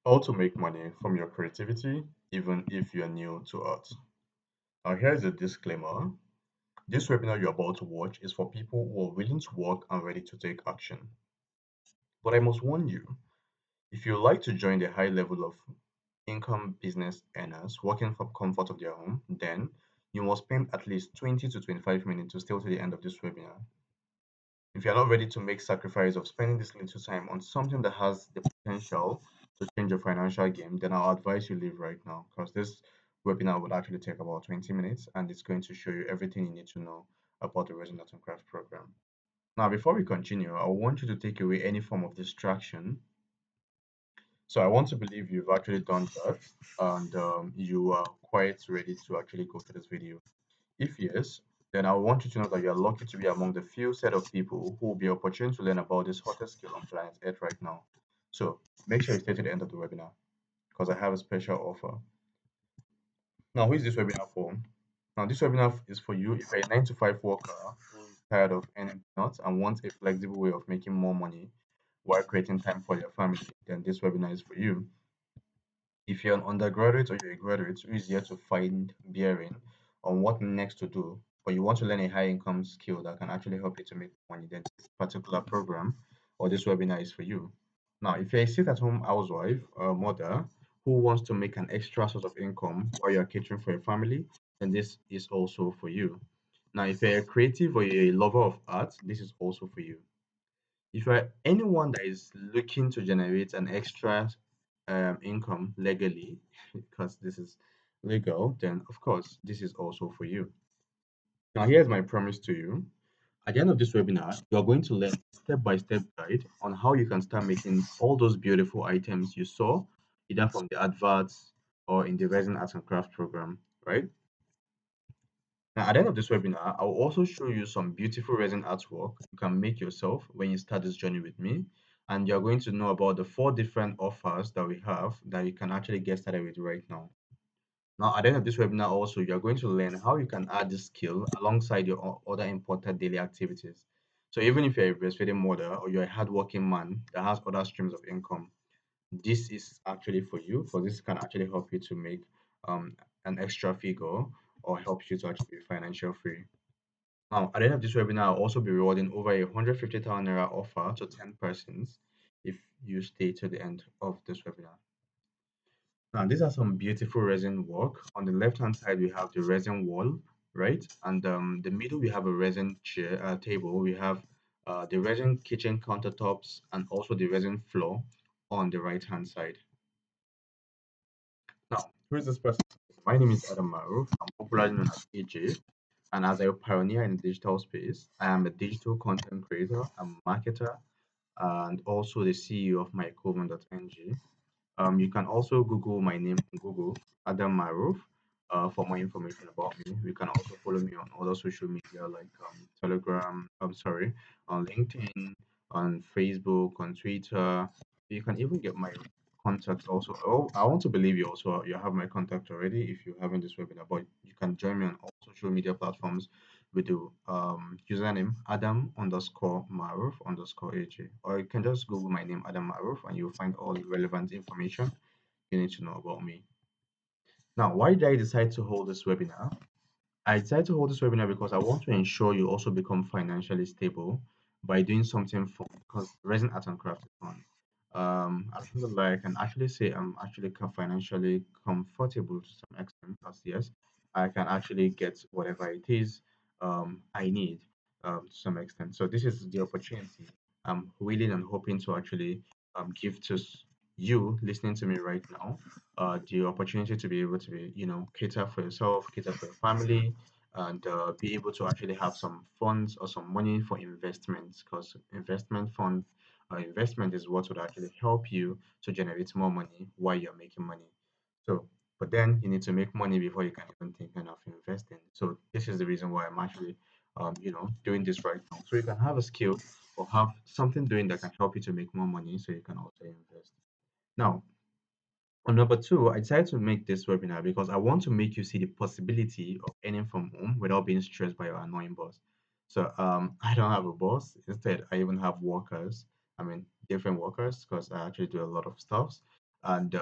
How to make money from your creativity, even if you're new to art. Now, here's a disclaimer. This webinar you're about to watch is for people who are willing to work and ready to take action. But I must warn you, if you like to join the high level of income business earners working from comfort of their home, then you must spend at least 20 to 25 minutes to stay to the end of this webinar. If you're not ready to make sacrifice of spending this little time on something that has the potential to change your financial game, then I'll advise you leave right now because this webinar will actually take about 20 minutes and it's going to show you everything you need to know about the Resin Art and Craft program. Now, before we continue, I want you to take away any form of distraction. So I want to believe you've actually done that and you are quite ready to actually go through this video. If yes, then I want you to know that you are lucky to be among the few set of people who will be opportune to learn about this hottest skill on planet Earth right now. So make sure you stay to the end of the webinar because I have a special offer. Now, who is this webinar for? Now, this webinar is for you if you're a 9 to 5 worker who's tired of earning nuts and wants a flexible way of making more money while creating time for your family, then this webinar is for you. If you're an undergraduate or you're a graduate who is here to find bearing on what next to do, but you want to learn a high income skill that can actually help you to make money, then this particular program or this webinar is for you. Now, if you're a sit-at-home housewife or mother who wants to make an extra source of income while you're catering for your family, then this is also for you. Now, if you're a creative or you're a lover of art, this is also for you. If you're anyone that is looking to generate an extra income legally, because this is legal, then of course this is also for you. Now, here's my promise to you. At the end of this webinar, you're going to learn step-by-step guide on how you can start making all those beautiful items you saw, either from the adverts or in the Resin Arts and Craft program, right? Now, at the end of this webinar, I'll also show you some beautiful resin artwork you can make yourself when you start this journey with me. And you're going to know about the 4 different offers that we have that you can actually get started with right now. Now, at the end of this webinar, also, you're going to learn how you can add this skill alongside your other important daily activities. So, even if you're a breastfeeding mother or you're a hardworking man that has other streams of income, this is actually for you because this can actually help you to make um, an extra figure or help you to actually be financial free. Now, at the end of this webinar, I'll also be rewarding over 150,000 naira offer to 10 persons if you stay to the end of this webinar. Now, these are some beautiful resin work. On the left-hand side, we have the resin wall, right? And the middle, we have a resin chair table. We have the resin kitchen countertops and also the resin floor on the right-hand side. Now, who is this person? My name is Adam Maruf. I'm popularly known as AJ. And as a pioneer in the digital space, I am a digital content creator, a marketer, and also the CEO of mycoven.ng. You can also Google my name on Google, Adam Maruf, for more information about me. You can also follow me on other social media like Telegram, I'm sorry, on LinkedIn, on Facebook, on Twitter. You can even get my contact also. Oh, I want to believe you have my contact already if you haven't this webinar, but you can join me on all social media platforms with the username Adam underscore Maruf underscore AJ. Or you can just Google my name Adam Maruf and you'll find all the relevant information you need to know about me. Now, why did I decide to hold this webinar? I decided to hold this webinar because I want to ensure you also become financially stable by doing something fun because resin art and craft is fun. Alhamdulillah, I can actually say I'm actually financially comfortable to some extent because yes, I can actually get whatever it is I need to some extent. So this is the opportunity I'm willing and hoping to actually give to you listening to me right now the opportunity to be able to be, cater for yourself, cater for your family, and be able to actually have some funds or some money for investments because investment fund investment is what would actually help you to generate more money while you're making money. So, but then you need to make money before you can even think of investing. So this is the reason why I'm actually, doing this right now. So you can have a skill or have something doing that can help you to make more money, so you can also invest. Now, on number two, I decided to make this webinar because I want to make you see the possibility of earning from home without being stressed by your annoying boss. So I don't have a boss. Instead, I even have workers. I mean, different workers because I actually do a lot of stuff. And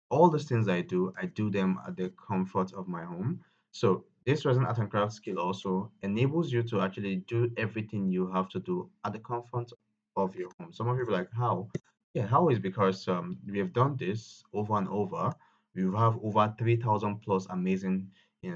all those things I do them at the comfort of my home. So this resin art and craft skill also enables you to actually do everything you have to do at the comfort of your home. Some of you be like, how? Yeah, how is because we have done this over and over. We have over 3,000 plus amazing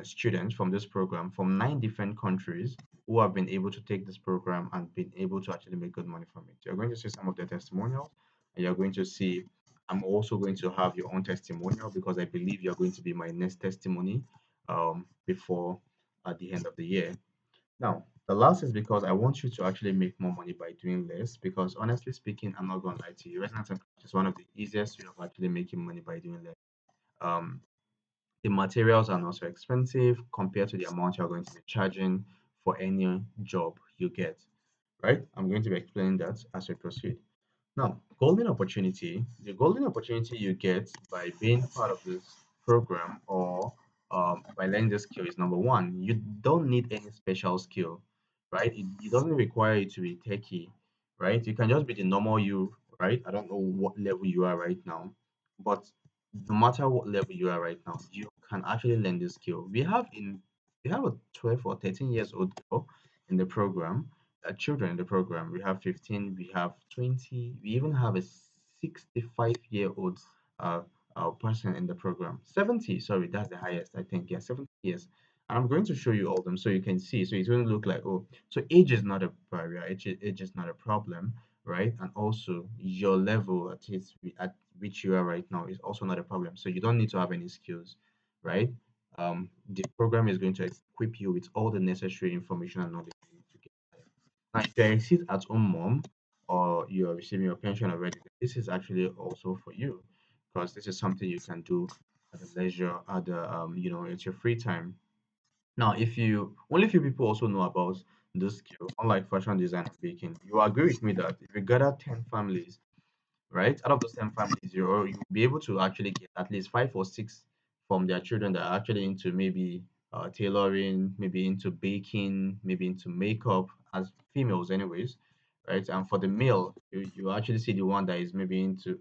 students from this program from 9 different countries who have been able to take this program and been able to actually make good money from it. You're going to see some of their testimonials, and you're going to see. I'm also going to have your own testimonial because I believe you're going to be my next testimony before at the end of the year. Now, the last is because I want you to actually make more money by doing less. Because honestly speaking, I'm not going to lie to you. Resonance and Craft is one of the easiest way of actually making money by doing less. Um, the materials are not so expensive compared to the amount you're going to be charging for any job you get, right? I'm going to be explaining that as we proceed. Now, golden opportunity, the golden opportunity you get by being part of this program or by learning this skill is number one, you don't need any special skill, right? It doesn't require you to be techie, right? You can just be the normal you, right? I don't know what level you are right now, but no matter what level you are right now, you can actually learn this skill. We have a 12 or 13 years old girl in the program, children in the program. We have 15, we have 20, we even have a 65-year-old uh, person in the program. 70, sorry, that's the highest, I think. Yeah, 70 years. And I'm going to show you all of them so you can see. So it won't look like, oh, so age is not a barrier, age is not a problem, right? And also your level at which you are right now is also not a problem. So you don't need to have any skills, right? The program is going to equip you with all the necessary information and knowledge you need to get there. Now, if you're a sit-at-home mom or you're receiving your pension already, this is actually also for you because this is something you can do at the leisure, at the it's your free time. Now, if you only few people also know about this skill, unlike fashion design and baking, you agree with me that if you gather 10 families, right? Out of those 10 families, you'll be able to actually get at least 5 or 6 from their children that are actually into maybe tailoring, maybe into baking, maybe into makeup, as females, anyways, right? And for the male, you actually see the one that is maybe into,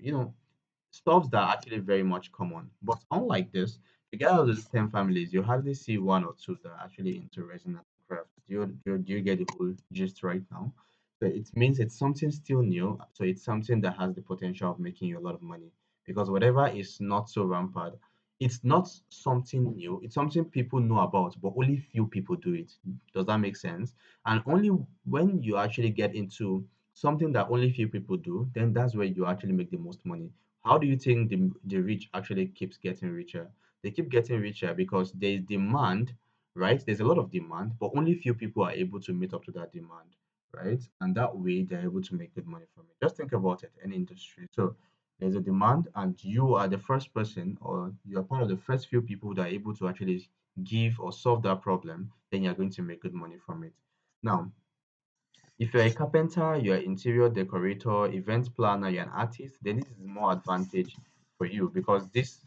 stuffs that are actually very much common. But unlike this, you get out of those 10 families, you hardly see one or two that are actually into resin and craft. Do you get the whole gist right now? So it means it's something still new. So it's something that has the potential of making you a lot of money. Because whatever is not so rampant, it's not something new. It's something people know about, but only few people do it. Does that make sense? And only when you actually get into something that only few people do, then that's where you actually make the most money. How do you think the rich actually keeps getting richer? They keep getting richer because there's demand, right? There's a lot of demand, but only few people are able to meet up to that demand, right? And that way they're able to make good money from it. Just think about it, any industry. So there's a demand, and you are the first person, or you're part of the first few people that are able to actually give or solve that problem, then you're going to make good money from it. Now, if you're a carpenter, you're an interior decorator, event planner, you're an artist, then this is more advantage for you because this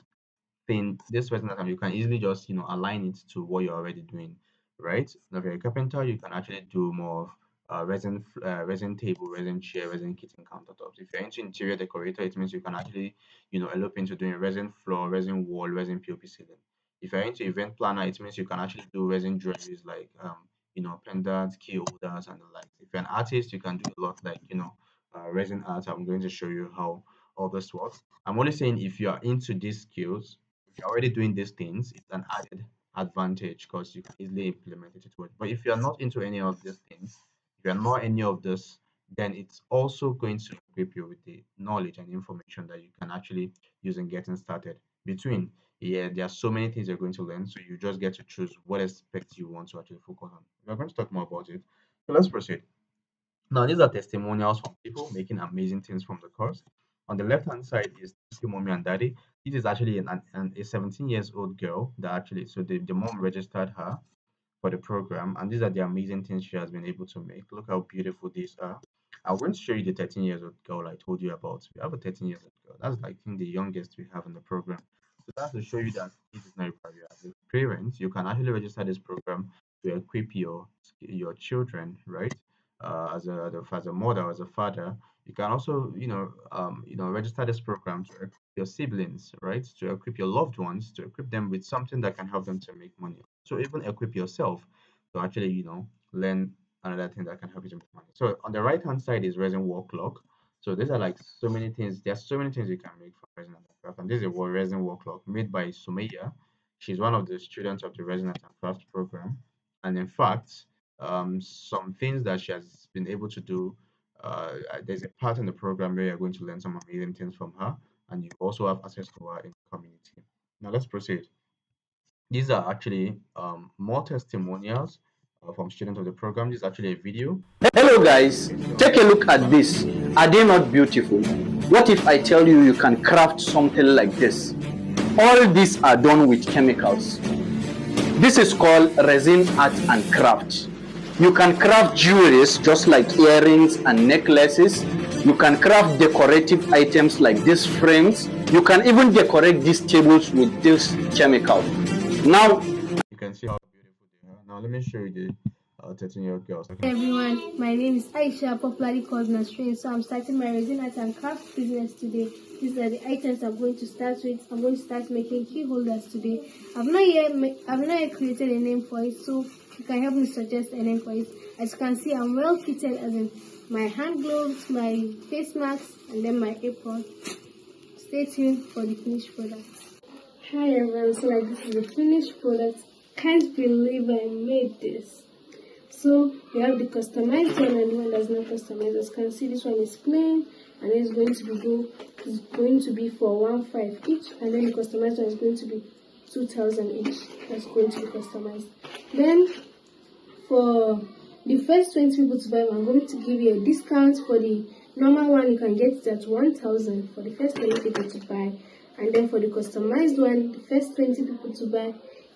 person that you can easily just align it to what you're already doing, right? Now, if you're a carpenter, you can actually do more of resin table, resin chair, resin kitchen countertops. If you're into interior decorator, it means you can actually elope into doing resin floor, resin wall, resin POP ceiling. If you're into event planner, it means you can actually do resin jewelries like pendants, key holders, and the like. If you're an artist, you can do a lot like resin art. I'm going to show you how all this works. I'm only saying if you are into these skills, if you're already doing these things, it's an added advantage because you can easily implement it to work. But if you're not into any of these things, if you're not any of this, then it's also going to equip you with the knowledge and information that you can actually use in getting started. Between, yeah, there are so many things you're going to learn, so you just get to choose what aspect you want to actually focus on. We're going to talk more about it. So let's proceed. Now, these are testimonials from people making amazing things from the course. On the left hand side is Thank You Mommy and Daddy. This is actually a 17 years old girl that actually, so the mom registered her for the program, and these are the amazing things she has been able to make. Look how beautiful these are. I won't show you the 13 years old girl I told you about. We have a 13 years old girl. That's like I think the youngest we have in the program. So that's to show you that this is not a barrier. As a parent, you can actually register this program to equip your children, right? As a mother, as a father, You can also, register this program to equip your siblings, right? To equip your loved ones, to equip them with something that can help them to make money. So even equip yourself to actually, learn another thing that can help you to make money. So on the right hand side is resin wall clock. So these are like so many things. There's so many things you can make from resin art and craft. And this is a resin wall clock made by Sumaya. She's one of the students of the resin art and craft program. And in fact, some things that she has been able to do. There's a part in the program where you're going to learn some amazing things from her, and you also have access to her in the community. Now let's proceed. These are actually more testimonials from students of the program. This is actually a video. Hello guys, Okay, take so a look at this. Are they not beautiful? What if I tell you you can craft something like this? All these are done with chemicals. This is called resin art and craft. You can craft jewelries just like earrings and necklaces. You can craft decorative items like these frames. You can even decorate these tables with this chemical. Now, you can see how beautiful they are. Now let me show you the 13-year-old girls. Hey everyone, my name is Aisha, popularly called Nasrin. So I'm starting my resin art and craft business today. These are the items I'm going to start with. I'm going to start making key holders today. I've not yet created a name for it, so you can help me suggest a name for it. As you can see, I'm well fitted, as in my hand gloves, my face mask, and then my apron. Stay tuned for the finished product. Hi everyone, so like this is the finished product. Can't believe I made this. So we have the customized one and the one that's not customized. As you can see, this one is plain and it's going to be for 1,500 each, and then the customized one is going to be 2,000 each. That's going to be customized. Then for the first 20 people to buy, I'm going to give you a discount. For the normal one, you can get it at 1,000 for the first 20 people to buy, and then for the customized one, the first 20 people to buy, you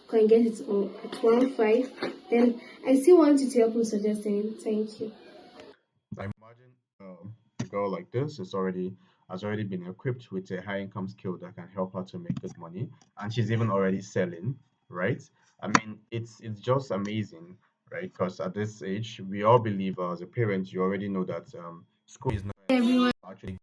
can get it at 1,500. Then I still want you to help me suggesting. Thank you. I imagine a girl like this has already been equipped with a high income skill that can help her to make good money, and she's even already selling, right? I mean, it's just amazing, right? Because at this age, we all believe as a parent, you already know that school is not Hey enough everyone. to actually get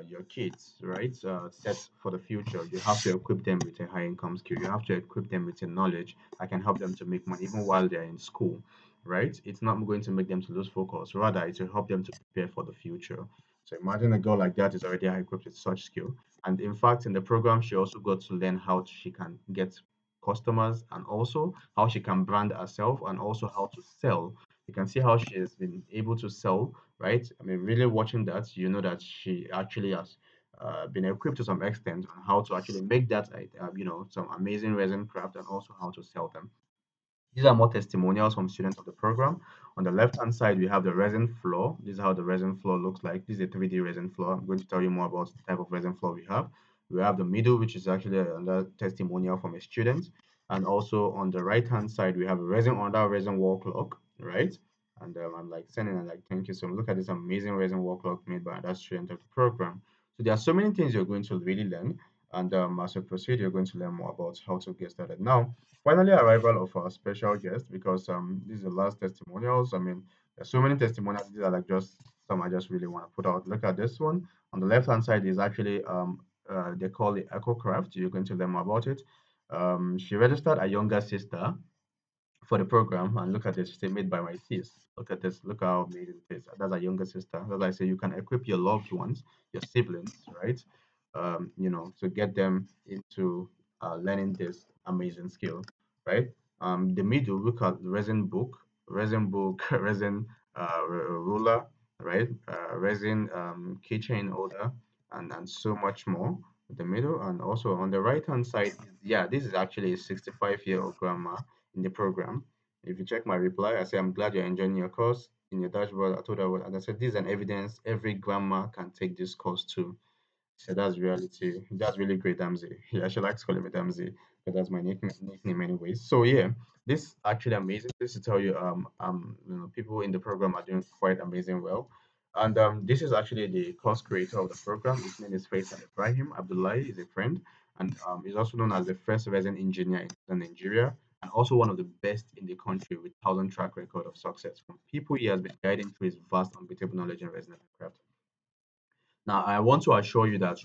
your kids, right, set for the future. You have to equip them with a high income skill. You have to equip them with a knowledge that can help them to make money even while they're in school, right? It's not going to make them to lose focus. Rather, it will help them to prepare for the future. So imagine a girl like that is already equipped with such skill. And in fact, in the program, she also got to learn how she can get customers and also how she can brand herself and also how to sell. You can see how she has been able to sell, right? I mean, really watching that, you know that she actually has been equipped to some extent on how to actually make that, some amazing resin craft and also how to sell them. These are more testimonials from students of the program. On the left-hand side, we have the resin floor. This is how the resin floor looks like. This is a 3D resin floor. I'm going to tell you more about the type of resin floor we have. We have the middle, which is actually another testimonial from a student. And also on the right-hand side, we have a resin under resin wall clock, right? And I'm like sending and like, thank you. So look at this amazing resin wall clock made by another student of the program. So there are so many things you're going to really learn. And as we proceed, you're going to learn more about how to get started. Now, finally, arrival of our special guest because this is the last testimonials. I mean, there's so many testimonials. These are like just some I just really want to put out. Look at this one. On the left hand side is actually they call it EcoCraft. You're going to learn more about it. She registered a younger sister for the program, and look at this, say made by my sis. Look at this, look how amazing it is. That's a younger sister. As I say, you can equip your loved ones, your siblings, right? To get them into learning this amazing skill, right? The middle, look at resin book, resin ruler, right? Resin keychain holder, and so much more. The middle, and also on the right hand side, yeah, this is actually a 65-year-old grandma in the program. If you check my reply, I say, I'm glad you're enjoying your course. In your dashboard, I told her, and I said, this is an evidence every grandma can take this course too. So that's reality. That's really great, Damsey. Yeah, she likes calling me Damsey because that's my nickname anyways. So yeah, this actually amazing. This to tell you, people in the program are doing quite amazing well. And this is actually the course creator of the program. His name is Faisal Ibrahim Abdullahi. Is a friend, and he's also known as the first resin engineer in Nigeria, and also one of the best in the country with thousand track record of success from people he has been guiding through his vast, unbeatable knowledge in resin and craft. Now, I want to assure you that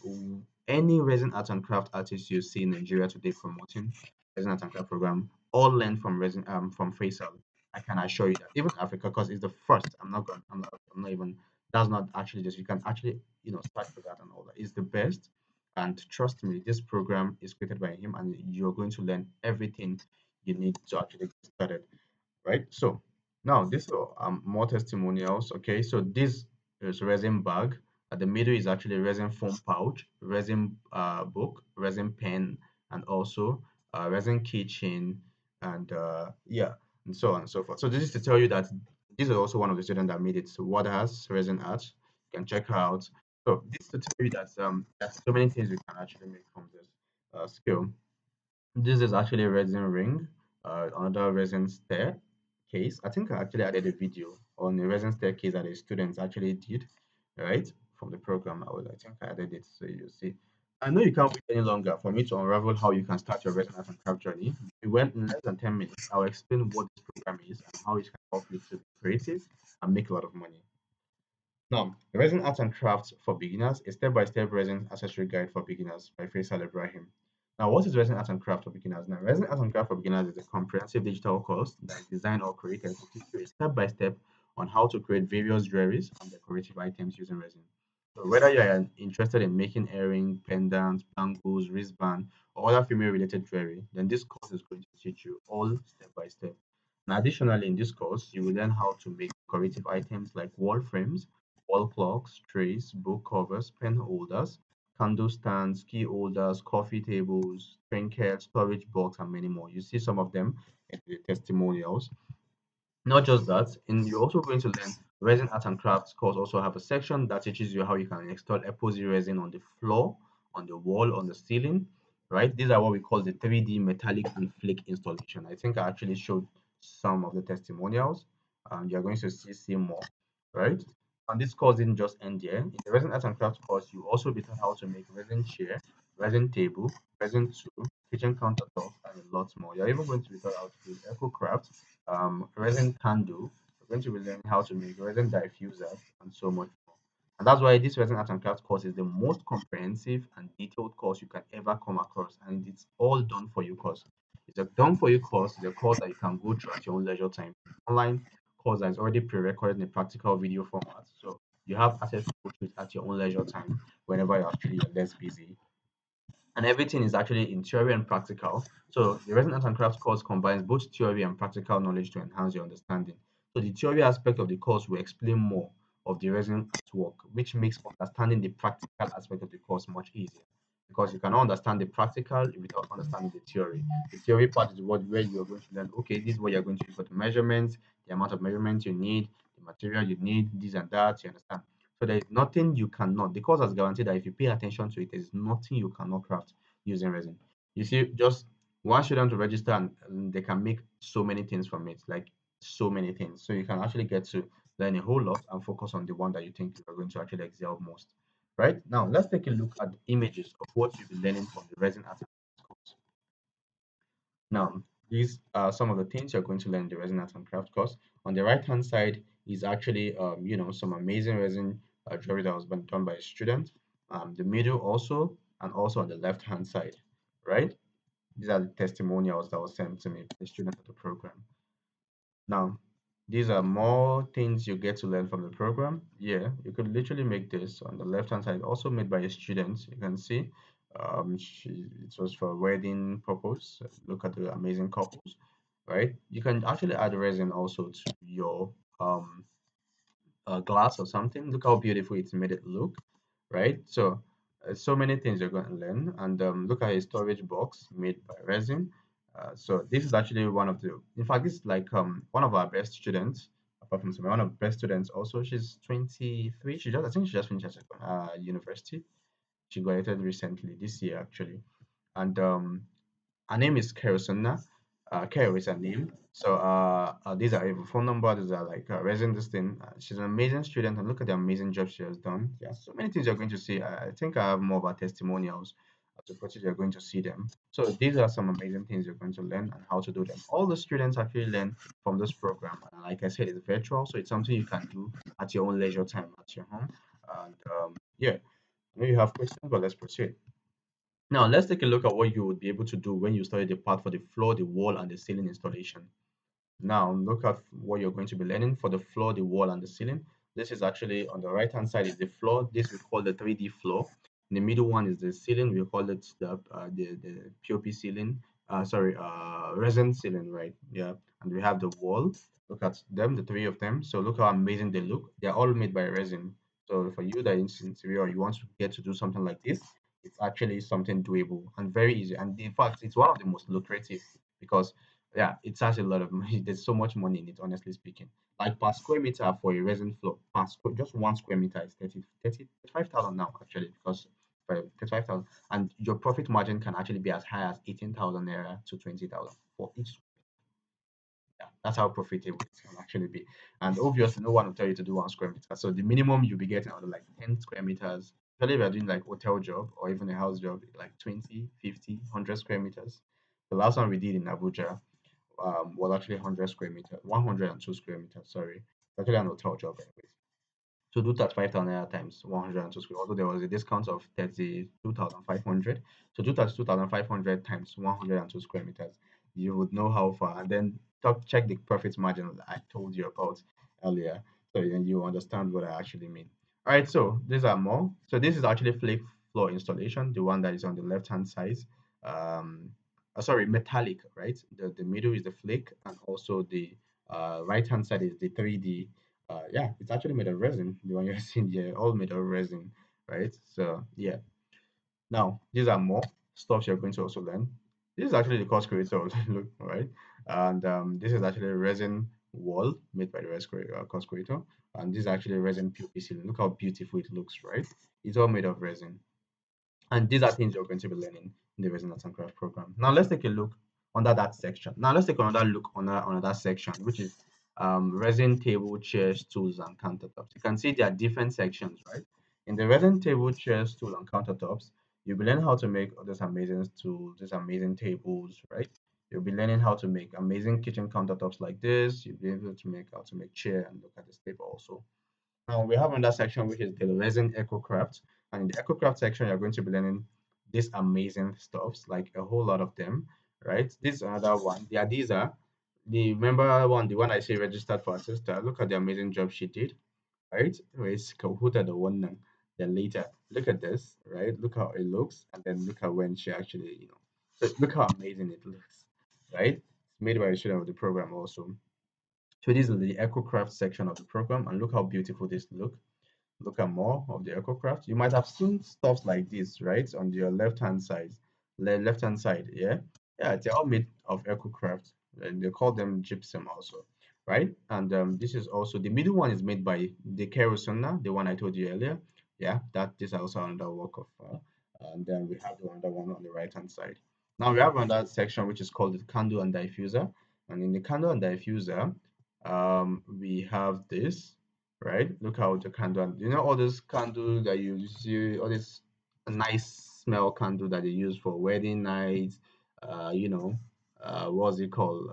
any resin art and craft artist you see in Nigeria today promoting resin art and craft program all learn from resin from Faisal. I can assure you that even Africa, because it's the first. I'm not even. That's not actually just. You can actually start with that and all that. It's the best, and trust me, this program is created by him, and you're going to learn everything you need to actually get started, right? So now this more testimonials. Okay, so this is resin bag. At the middle is actually resin foam pouch, resin book, resin pen, and also resin keychain, and yeah, and so on and so forth. So this is to tell you that this is also one of the students that made it. So what has resin art? You can check her out. So this is to tell you that there's so many things you can actually make from this skill. This is actually a resin ring, another resin staircase. I think I actually added a video on the resin staircase that the students actually did, right, from the program. I think I added it, so you see. I know you can't wait any longer for me to unravel how you can start your resin art and craft journey. We went in less than 10 minutes. I'll explain what this program is and how it can help you to be creative and make a lot of money. Now, Resin Arts and Crafts for Beginners, a step-by-step resin accessory guide for beginners by Faisal Ibrahim. Now, what is Resin Arts and Craft for Beginners? Now, Resin Arts and Craft for Beginners is a comprehensive digital course that is designed or created to teach you a step-by-step on how to create various jewelries and decorative items using resin. So whether you are interested in making earring, pendants, bangles, wristband, or other female-related jewelry, then this course is going to teach you all step by step. Now, additionally, in this course, you will learn how to make decorative items like wall frames, wall clocks, trays, book covers, pen holders, candle stands, key holders, coffee tables, trinkets, storage box, and many more. You see some of them in the testimonials. Not just that, you're also going to learn resin art and crafts course also have a section that teaches you how you can install epoxy resin on the floor, on the wall, on the ceiling, right? These are what we call the 3D metallic and flake installation. I think I actually showed some of the testimonials. You're going to see more, right? And this course didn't just end there. In the resin art and crafts course, you also be taught how to make resin chair, resin table, resin tool, kitchen countertop, and a lot more. You're even going to be taught how to do eco craft, resin candle. We're going to be learning how to make resin diffusers and so much more. And that's why this resin art and craft course is the most comprehensive and detailed course you can ever come across, and it's all done for you course. It's a done for you course. It's a course that you can go through at your own leisure time. Online course that is already pre-recorded in a practical video format, so you have access to go through it at your own leisure time whenever you're less busy, and everything is actually in theory and practical. So the Resin Art and Crafts course combines both theory and practical knowledge to enhance your understanding. So the theory aspect of the course will explain more of the resin artwork, which makes understanding the practical aspect of the course much easier. Because you cannot understand the practical without understanding the theory. The theory part is where you're going to learn, okay, this is what you're going to use for the measurements, the amount of measurements you need, the material you need, this and that, you understand? So there is nothing you cannot. The course has guaranteed that if you pay attention to it, there is nothing you cannot craft using resin. You see, just one student to register and they can make so many things from it, like so many things. So you can actually get to learn a whole lot and focus on the one that you think you are going to actually excel most. Right now, let's take a look at the images of what you'll be learning from the resin art course. Now, these are some of the things you're going to learn in the resin art and craft course. On the right hand side is actually, some amazing resin jewelry that was been done by a student. The middle also, and also on the left hand side, right? These are the testimonials that was sent to me by the student of the program. Now, these are more things you get to learn from the program. Yeah, you could literally make this on the left hand side, also made by a student. You can see it was for wedding purpose. Look at the amazing couples, right? You can actually add resin also to your glass or something. Look how beautiful it's made it look, right? So, so many things you're going to learn. And look at a storage box made by resin. So this is actually one of the, in fact, this is like one of our best students, apart from some, one of the best students also. She's 23. I think she just finished her university. She graduated recently this year actually. And her name is Kerosuna. Kero is her name. So these are even phone number. These are like resin. This thing. She's an amazing student, and look at the amazing job she has done. Yeah, so many things you're going to see. I think I have more of our testimonials to put it. You're going to see them. So these are some amazing things you're going to learn and how to do them. All the students actually learn from this program. And like I said, it's virtual, so it's something you can do at your own leisure time at your home. And yeah. I know you have questions, but let's proceed. Now, let's take a look at what you would be able to do when you study the part for the floor, the wall, and the ceiling installation. Now, look at what you're going to be learning for the floor, the wall, and the ceiling. This is actually on the right-hand side is the floor. This we call the 3D floor. In the middle one is the ceiling. We call it the POP ceiling. Sorry, resin ceiling, right? Yeah. And we have the wall. Look at them, the three of them. So look how amazing they look. They're all made by resin. So for you that is interior, you want to get to do something like this, it's actually something doable and very easy. And in fact, it's one of the most lucrative because yeah, it has a lot of money. There's so much money in it, honestly speaking. Like per square meter for a resin floor, just 1 square meter is 35,000 now, actually, because for 35,000. And your profit margin can actually be as high as 18,000 naira to 20,000 for each. Yeah, that's how profitable it can actually be. And obviously, no one will tell you to do 1 square meter. So the minimum you'll be getting out of like 10 square meters, especially if you're doing like hotel job or even a house job, like 20, 50, 100 square meters. The last one we did in Abuja, was actually 100 square meters, 102 square meters, sorry. It's actually an hotel job anyways. So do that 5,000 naira times 102 square, although there was a discount of 32,500. So do that 2,500 times 102 square meters. You would know how far. And then check the profit margin that I told you about earlier. So then you understand what I actually mean. All right, so these are more. So this is actually flake floor installation, the one that is on the left hand side. Um, sorry, metallic, right? The middle is the flake, and also the right hand side is the 3D. Yeah, it's actually made of resin. The one you're seeing here, all made of resin, right? So yeah. Now these are more stuff you're going to also learn. This is actually the course creator, look, right? And this is actually a resin wall made by the course creator, and this is actually a resin PVC. Look how beautiful it looks, right? It's all made of resin. And these are things you're going to be learning in the Resin Arts and Craft program. Now let's take a look under that section. Now let's take another look on another section, which is resin table, chairs, tools, and countertops. You can see there are different sections, right? In the resin table, chairs, tools, and countertops, you'll be learning how to make all these amazing tools, these amazing tables, right? You'll be learning how to make amazing kitchen countertops like this. You'll be able to make how to make chair and look at this table also. Now we have another section which is the resin EcoCraft. And in the EcoCraft section, you're going to be learning these amazing stuffs, like a whole lot of them, right? This is another one. Yeah, these are the remember one, the one I say registered for a sister. Look at the amazing job she did, right? It's Kahuta the one now. Then later, look at this, right? Look how it looks, and then look at when she actually, so look how amazing it looks, right? It's made by a student of the program also. So this is the EcoCraft section of the program, and look how beautiful this looks. Look at more of the aircraft. You might have seen stuff like this, right, on your left-hand side. Left-hand side, yeah? Yeah, they're all made of aircraft, and they call them gypsum also, right? And this is also, the middle one is made by the kerosene, the one I told you earlier. Yeah, that is also another work of, and then we have the other one on the right-hand side. Now we have another section which is called the candle and diffuser. And in the candle and diffuser, we have this, right? Look how the candle, all this candle that you see, all this nice smell candle that they use for wedding nights, what's it called?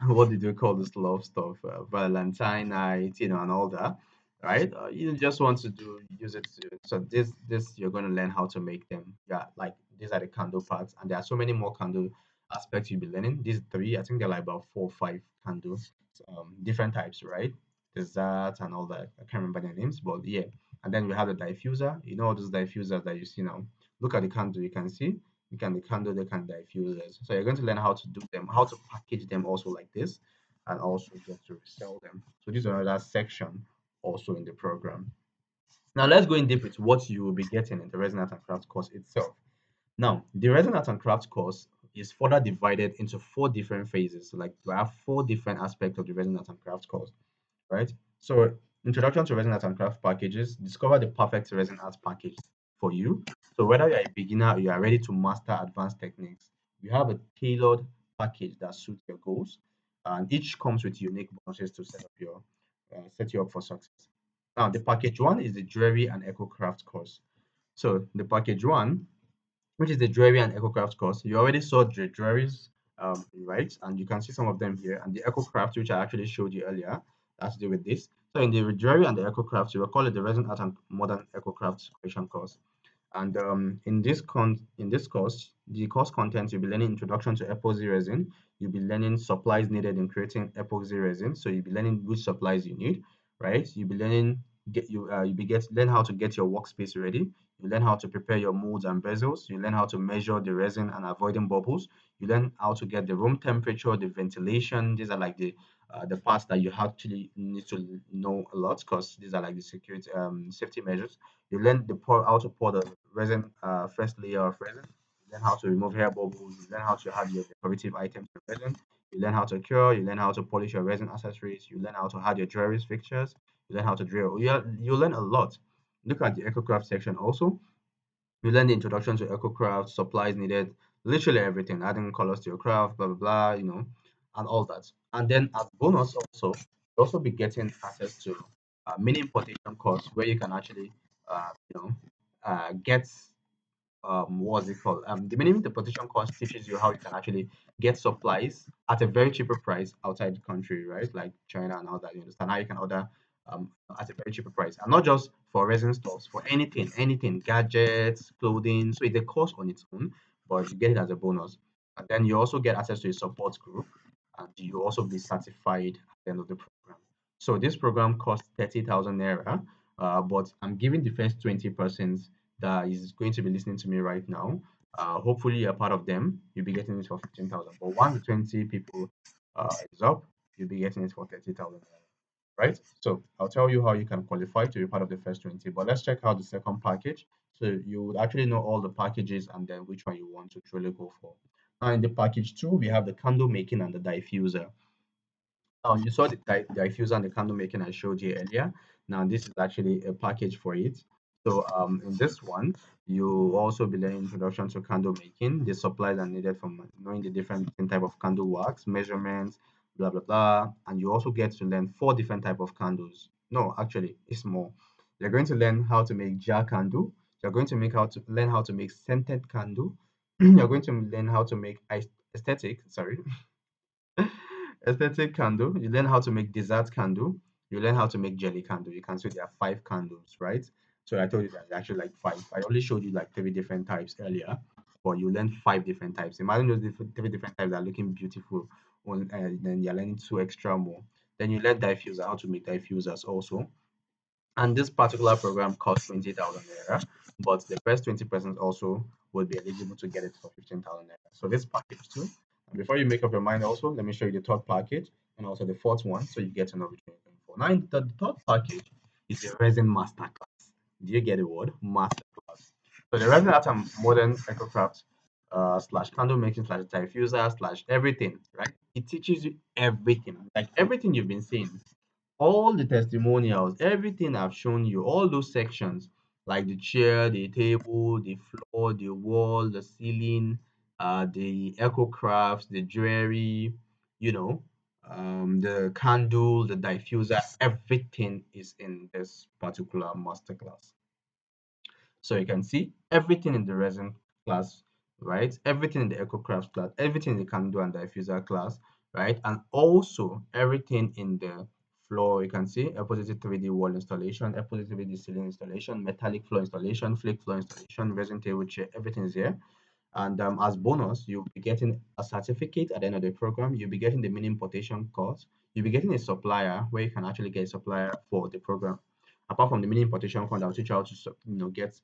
What did you call this love stuff? Valentine night, and all that, right? You just want to use it to, so this you're going to learn how to make them. Yeah, like these are the candle parts, and there are so many more candle aspects you'll be learning. These three, I think they're like about 4 or 5 candles, different types, right? Dessert and all that. I can't remember their names, but yeah. And then we have the diffuser. All those diffusers that you see now. Look at the candle. You can see the candle, they can diffusers. So you're going to learn how to do them, how to package them also like this, and also just to resell them. So this is another section also in the program. Now let's go in deep with what you will be getting in the Resin Art and Craft course itself. Now, the Resin Art and Craft course is further divided into 4 different phases. So, like, we have 4 different aspects of the Resin Art and Craft course, right? So, introduction to resin art and craft packages, discover the perfect resin art package for you. So, whether you're a beginner or you are ready to master advanced techniques, you have a tailored package that suits your goals, and each comes with unique bonuses to set you up for success. Now, the package one is the jewelry and eco craft course. So, the package one, which is the jewelry and eco craft course, you already saw the jewelries, right? And you can see some of them here, and the eco craft, which I actually showed you earlier, has to do with this. So in the jewelry and the eco-crafts, you will call it the resin art and modern eco-crafts creation course. And in this course, the course content you'll be learning introduction to epoxy resin. You'll be learning supplies needed in creating epoxy resin. So you'll be learning which supplies you need, right? You'll be learning learn how to get your workspace ready. You learn how to prepare your molds and bezels. You learn how to measure the resin and avoiding bubbles. You learn how to get the room temperature, the ventilation. These are like the parts that you actually need to know a lot because these are like the security safety measures. You learn how to pour the resin, first layer of resin. You learn how to remove hair bubbles. You learn how to add your decorative items to resin. You learn how to cure. You learn how to polish your resin accessories. You learn how to add your jewelry fixtures. You learn how to drill. You learn a lot. Look at the EcoCraft section also. You learn the introduction to EcoCraft, supplies needed, literally everything, adding colors to your craft, blah blah blah, and all that. And then as bonus also, you also be getting access to mini importation course where you can actually get what's it called? The minimum deposition cost teaches you how you can actually get supplies at a very cheaper price outside the country, right? Like China and all that. You understand how you can order at a very cheaper price, and not just for resin stores, for anything, gadgets, clothing. So it's a cost on its own, but you get it as a bonus. And then you also get access to a support group, and you also be certified at the end of the program. So this program costs 30,000 naira, but I'm giving the first 20% that is going to be listening to me right now. Hopefully, you're part of them. You'll be getting it for 15,000. But once the 20 people is up, you'll be getting it for 30,000. Right? So I'll tell you how you can qualify to be part of the first 20. But let's check out the second package. So you would actually know all the packages and then which one you want to truly go for. Now, in the package two, we have the candle making and the diffuser. You saw the diffuser and the candle making I showed you earlier. Now, this is actually a package for it. So, in this one, you also be learning introduction to candle making, the supplies are needed from knowing the different type of candle wax, measurements, blah blah blah, and you also get to learn four different type of candles. No, actually, it's more. You're going to learn how to make jar candle. You're going to learn how to make scented candle. You're going to learn how to make aesthetic. Sorry, aesthetic candle. You learn how to make dessert candle. You learn how to make jelly candle. You can see there are five candles, right? So I told you that there's actually like five. I only showed you like three different types earlier, but you learn five different types. Imagine those three different types that are looking beautiful. Then you're learning two extra more. Then you learn diffuser, how to make diffusers also. And this particular program costs 20,000 naira, but the first 20% also will be eligible to get it for 15,000 naira. So this package too. And before you make up your mind, also let me show you the third package and also the fourth one, so you get to know which one you're going for. Now, the third package is the Resin Masterclass. Do you get the word Masterclass? So the Resin Art and Modern Ecocraft slash candle making slash diffuser slash everything, right? It teaches you everything, like everything you've been seeing, all the testimonials, everything I've shown you, all those sections, like the chair, the table, the floor, the wall, the ceiling, the eco crafts, the jewelry, you know, the candle, the diffuser, everything is in this particular masterclass. So you can see everything in the resin class, right? Everything in the EcoCraft class, everything in the candle and diffuser class, right? And also everything in the floor. You can see a positive 3D wall installation, a positive 3D ceiling installation, metallic floor installation, flake floor installation, resin table chair, everything is here. And as bonus, you'll be getting a certificate at the end of the program. You'll be getting the mini importation course. You'll be getting a supplier where you can actually get a supplier for the program. Apart from the mini importation fund, I'll teach you how to get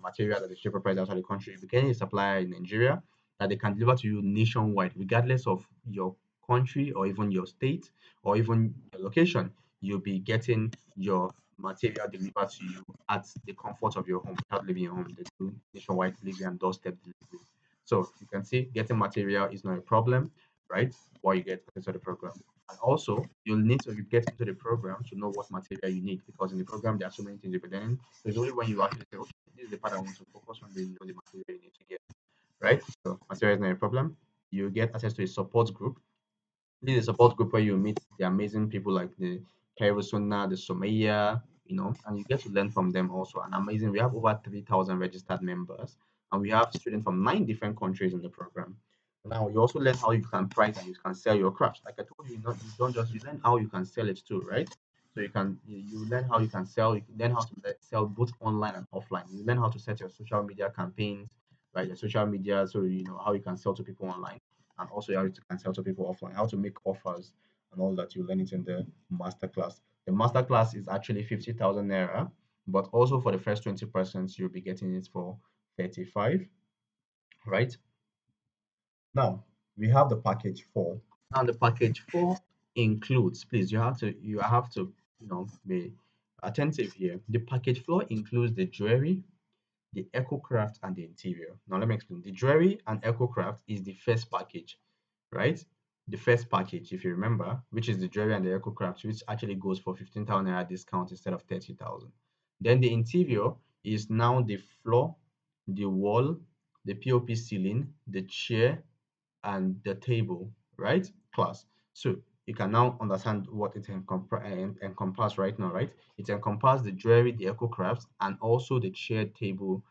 material at a cheaper price outside the country. You'll be getting a supplier in Nigeria that they can deliver to you nationwide, regardless of your country or even your state or even your location. You'll be getting your material delivered to you at the comfort of your home without leaving your home. They do nationwide delivery and doorstep delivery. So you can see getting material is not a problem, right? While you get into the program. And also, you'll need to get into the program to know what material you need because in the program there are so many things you'll be learning. So it's only when you actually say, okay, this is the part I want to focus on, then you know the material you need to get, right? So material is not a problem. You get access to a support group. This is a support group where you meet the amazing people like the Kairosuna, the Somaya, and you get to learn from them also. And amazing, we have over 3,000 registered members, and we have students from 9 different countries in the program. Now, you also learn how you can price and you can sell your crafts. Like I told you, you don't just you learn how you can sell it too, right? So you learn how you can sell. You learn how to sell both online and offline. You learn how to set your social media campaigns, right? Your social media, so you know how you can sell to people online, and also how you can sell to people offline. How to make offers and all that. You learn it in the masterclass. The masterclass is actually 50,000 naira, but also for the first 20%, you'll be getting it for 35, right? Now we have the package four. Now the package four includes, please, you have to be attentive here. The package four includes the jewelry, the eco craft, and the interior. Now let me explain. The jewelry and eco craft is the first package, right? The first package, if you remember, which is the jewelry and the eco craft, which actually goes for 15,000 naira discount instead of 30,000. Then the interior is now the floor, the wall, the POP ceiling, the chair, and the table, right? Class. So you can now understand what it encompass right now, right? It encompasses the jewelry, the eco crafts, and also the chair, table,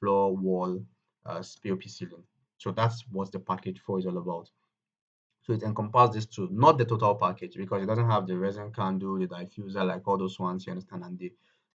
floor, wall, POP ceiling. So that's what the package four is all about. So it encompasses these two, not the total package, because it doesn't have the resin candle, the diffuser, like all those ones, you understand, and the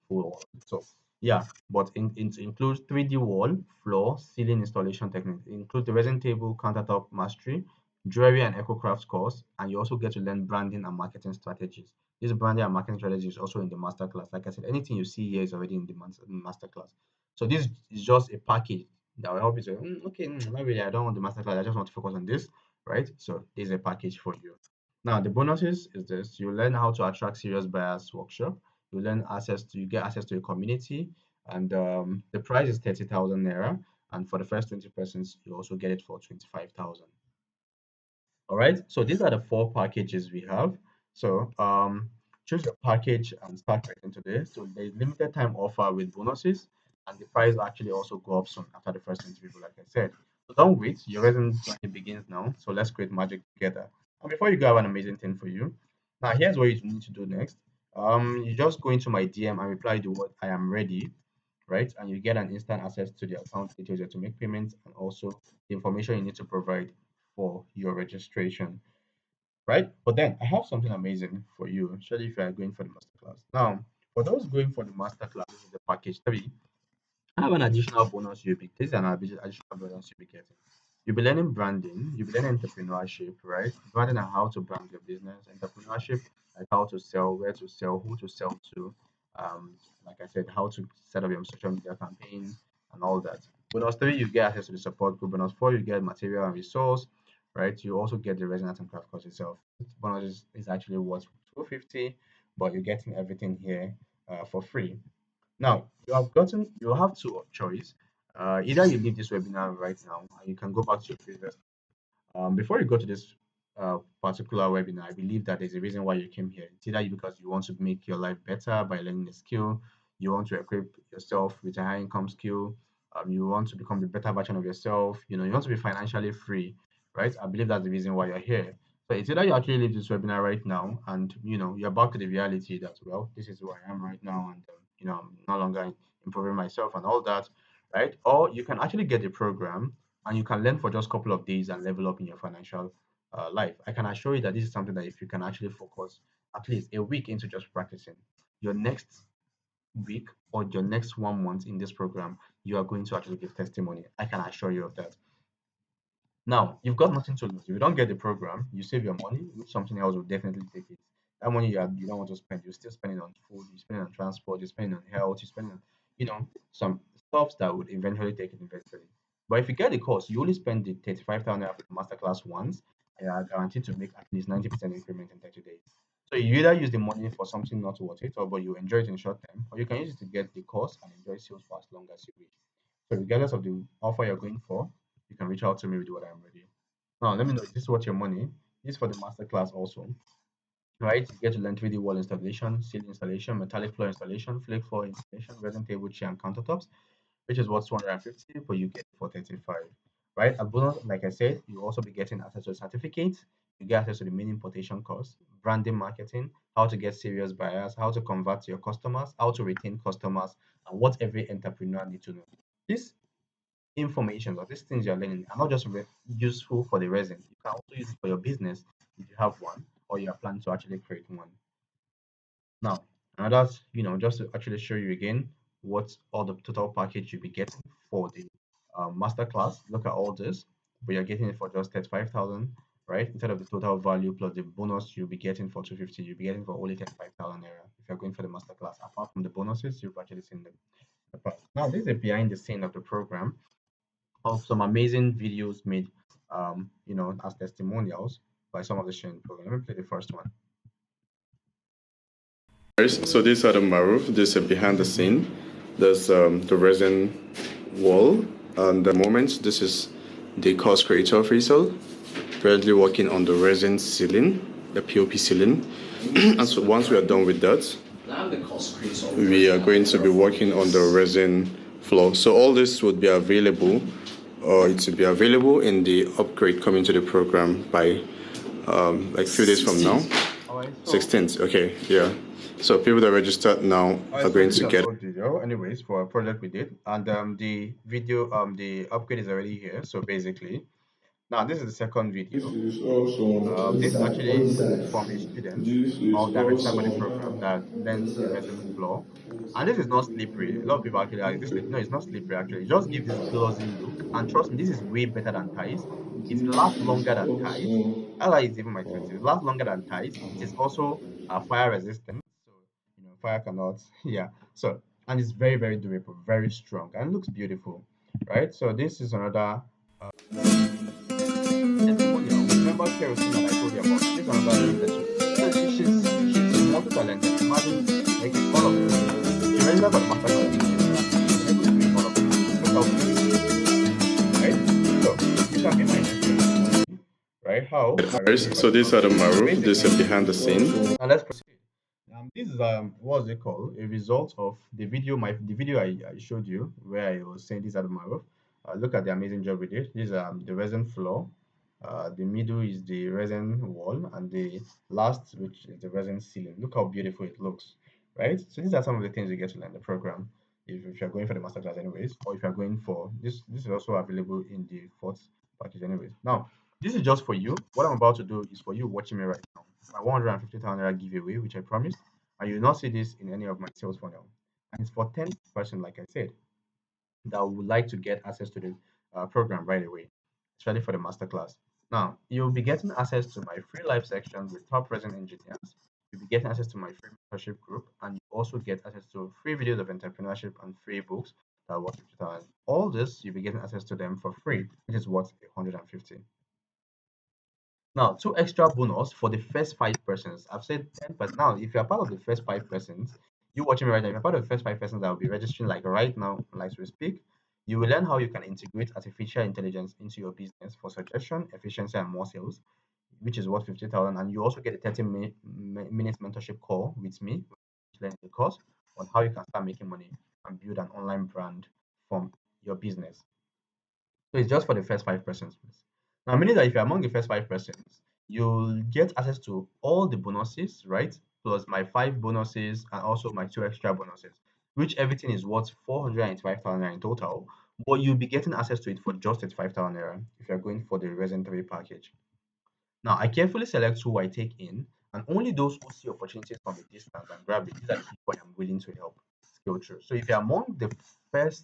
full one. So yeah, but it includes 3D wall, floor, ceiling installation techniques. It includes the resin table, countertop mastery, jewelry and eco crafts course, and you also get to learn branding and marketing strategies. This branding and marketing strategy is also in the masterclass. Like I said, anything you see here is already in the masterclass. So this is just a package that will help you say, okay, not really, I don't want the masterclass, I just want to focus on this, right? So this is a package for you. Now the bonuses is this: you learn how to attract serious buyers workshop. You get access to a community, and the price is 30,000 naira. And for the first 20 persons, you also get it for 25,000. All right. So these are the four packages we have. So choose your package and start writing today. So there's limited time offer with bonuses, and the price will actually also go up soon after the first 20 people, like I said. So don't wait. Your resume journey begins now. So let's create magic together. And before you go, I have an amazing thing for you. Now here's what you need to do next. You just go into my DM and reply to what I am ready, right? And you get an instant access to the account details to make payments and also the information you need to provide for your registration, right? But then I have something amazing for you, especially if you are going for the masterclass. Now, for those going for the masterclass, this is the package three. I have an additional bonus you'll be this is an additional bonus you'll be getting. You'll be learning branding, you'll be learning entrepreneurship, right? Branding and how to brand your business, entrepreneurship, like how to sell, where to sell, who to sell to, um, like I said, how to set up your social media campaign and all that. Bonus three, you get access to the support group. Bonus four, you get material and resource, right? You also get the resonance and craft course itself. Bonus is actually worth 250, but you're getting everything here for free. Now, you have two choice. Either you leave this webinar right now and you can go back to your previous. Before you go to this particular webinar, I believe that there's a reason why you came here. It's either because you want to make your life better by learning a skill, you want to equip yourself with a high income skill, you want to become a better version of yourself, you want to be financially free, right? I believe that's the reason why you're here. So it's either you actually leave this webinar right now and you're back to the reality that, well, this is who I am right now, and I'm no longer improving myself and all that, right? Or you can actually get the program and you can learn for just a couple of days and level up in your financial life. I can assure you that this is something that if you can actually focus at least a week into just practicing, your next week or your next 1 month in this program, you are going to actually give testimony. I can assure you of that. Now, you've got nothing to lose. If you don't get the program, you save your money, which something else will definitely take it. That money you don't want to spend, you're still spending on food, you're spending on transport, you're spending on health, you're spending on, some stuff that would eventually take it eventually. But if you get the course, you only spend the 35,000 for the masterclass once, and you are guaranteed to make at least 90% increment in 30 days. So you either use the money for something not worth it, or but you enjoy it in short term, or you can use it to get the course and enjoy sales for as long as you wish. So regardless of the offer you're going for, you can reach out to me with what I'm ready. Now, let me know if this is what your money. This is for the masterclass also, right? You get to learn 3D wall installation, ceiling installation, metallic floor installation, flake floor installation, resin table, chair, and countertops, which is what 250, but you get it for 35, right? A bonus, like I said, you also be getting access to certificates. You get access to the main importation course, branding, marketing, how to get serious buyers, how to convert your customers, how to retain customers, and what every entrepreneur needs to know. This information or these things you're learning are not just useful for the resin. You can also use it for your business if you have one or you are planning to actually create one. Now, another, just to actually show you again what all the total package you'll be getting for the masterclass. Look at all this, but you're getting it for just 35,000, right? Instead of the total value plus the bonus you'll be getting for 250, you'll be getting for only 35,000 naira if you're going for the masterclass. Apart from the bonuses, you've actually seen the price. Now, this is a behind the scene of the program of some amazing videos made, as testimonials by some of the sharing program. Let me play the first one. So these are the maruf. This is behind the scene. There's the resin wall. And the moment, this is the course creator of Rizal, currently working on the resin ceiling, the POP ceiling. And so once we are done with that, we are going to be working on the resin floor. So all this would be available, or it will be available in the upgrade coming to the program by like a few days from now. All right, so 16th. Okay, yeah. So people that registered now are so going this is to an get. old video, anyways, for a project we did, and the video, the upgrade is already here. So basically, now this is the second This video. is also This is one actually side. from a student This is of that registered for the also program that one learned the side. resin floor. And this is not slippery. A lot of people actually like this. No, it's not slippery actually. It just gives this glossy look. And trust me, this is way better than ties. It lasts This longer is than ties. also I like it's even my expensive. It lasts longer than ties. It is also fire resistant. So fire cannot. Yeah. So and it's very, very durable, very strong, and looks beautiful. Right? So this is another testimonial. Remember kerosene that I told you about? This is another thing that she's multi-talented. Imagine making all of this. She registered for the masterclass and she's able to make all of this. Look how beautiful it is, right? So you can be my next guest, right? How I registered for So the these are the program. So maruf. This is basically, behind the scene. now let's proceed. This is what's it called? A result of the video I showed you where I was saying this out of my roof. Look at the amazing job we did. This is the resin floor. The middle is the resin wall, and the last, which is the resin ceiling. Look how beautiful it looks, right? So these are some of the things you get to learn in the program. If you're going for the masterclass, anyways, or if you're going for this is also available in the fourth package, anyways. Now, this is just for you. What I'm about to do is for you watching me right now. My 150,000 naira giveaway, which I promised, and you will not see this in any of my sales funnel. And it's for 10%, like I said, that would like to get access to the program right away, especially for the masterclass. Now, you'll be getting access to my free live section with top present engineers. You'll be getting access to my free mentorship group, and you also get access to free videos of entrepreneurship and free books that are worth 50,000. All this, you'll be getting access to them for free, which is worth 150. Now, two extra bonus for the first five persons. I've said 10%. Now, if you're part of the first five persons, you watching me right now, if you're part of the first five persons that will be registering like right now, like we speak, you will learn how you can integrate artificial intelligence into your business for suggestion, efficiency, and more sales, which is worth 50,000. And you also get a 30 minutes mentorship call with me, which learn the course on how you can start making money and build an online brand from your business. So it's just for the first five persons. Now, meaning that if you're among the first five persons, you'll get access to all the bonuses, right? Plus my five bonuses and also my two extra bonuses, which everything is worth 485,000 naira in total. But you'll be getting access to it for just 35,000 naira if you're going for the Resin 3 package. Now, I carefully select who I take in, and only those who see opportunities from a distance and grab it. These are the people I am willing to help scale through. So, if you're among the first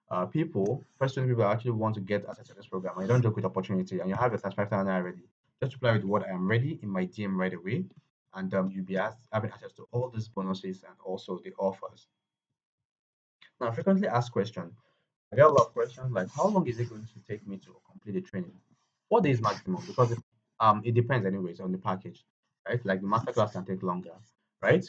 first 20 people that actually want to get access to this program, and you don't joke with opportunity, and you have your 35,000 already, just reply with what I am ready in my DM right away, and you'll be having access to all these bonuses and also the offers. Now, frequently asked question. I get a lot of questions like, how long is it going to take me to complete the training? 4 days maximum, because it depends anyways on the package, right? Like the masterclass can take longer, right?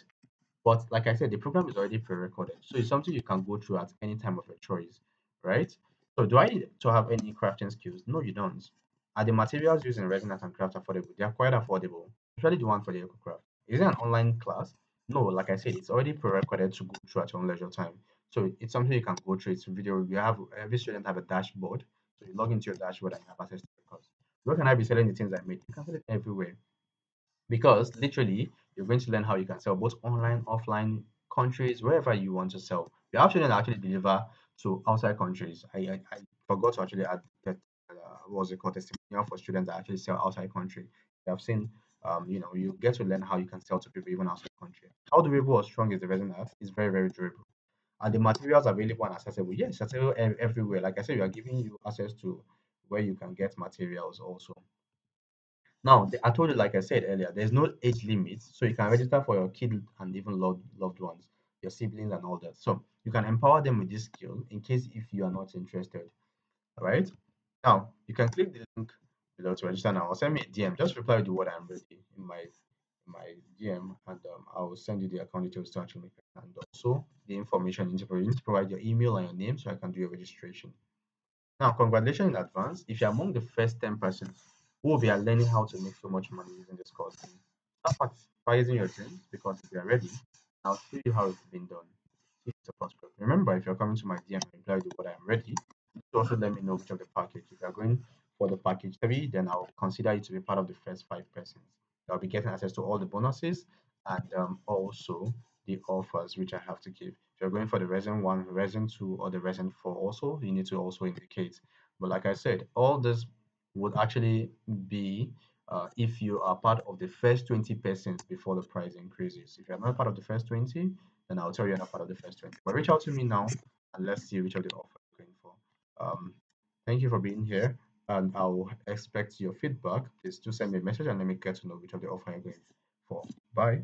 But like I said, the program is already pre-recorded, so it's something you can go through at any time of your choice, right? So do I need to have any crafting skills? No, you don't. Are the materials used in Resin Art and Craft affordable? They are quite affordable, especially the one for the EcoCraft. Is it an online class? No, like I said, it's already pre-recorded to go through at your own leisure time. So it's something you can go through. It's a video. You have every student have a dashboard, so you log into your dashboard and you have access to the course. Where can I be selling the things I made? You can sell it everywhere because literally you're going to learn how you can sell both online, offline, countries, wherever you want to sell. We have students that actually deliver to outside countries. I forgot to actually add that what's it called testimonial for students that actually sell outside country. I've seen You get to learn how you can sell to people even outside the country. How durable or strong is the resin art? It's very, very durable. And the materials available and accessible. Yes, accessible everywhere. Like I said, we are giving you access to where you can get materials also. Now, I told you, like I said earlier, there's no age limit, so you can register for your kid and even loved ones, your siblings and all that. So you can empower them with this skill in case if you are not interested. All right. Now you can click the link below to register now, or send me a DM. Just reply with the word I'm ready in my DM, and I will send you the account details to actually make it, and also the information you need to provide your email and your name so I can do your registration. Now, congratulations in advance. If you're among the first 10 persons who will be learning how to make so much money using this course, then start prioritizing your dreams, because if you're ready, I'll show you how it's been done. It's a prospect. Remember, if you're coming to my DM and reply to what I'm ready, to also let me know which of the package. If you're going for the package 3, then I'll consider you to be part of the first 5 persons. I'll be getting access to all the bonuses and also the offers which I have to give. If you're going for the Resin 1, Resin 2, or the Resin 4 also, you need to also indicate. But like I said, all this would actually be if you are part of the first 20 persons before the price increases. If you're not part of the first 20, then I'll tell you you're not part of the first 20. But reach out to me now and let's see which of the offer you're going for. Um, Thank you for being here, and I'll expect your feedback. Please do send me a message and let me get to know which of the offer you're going for. Bye.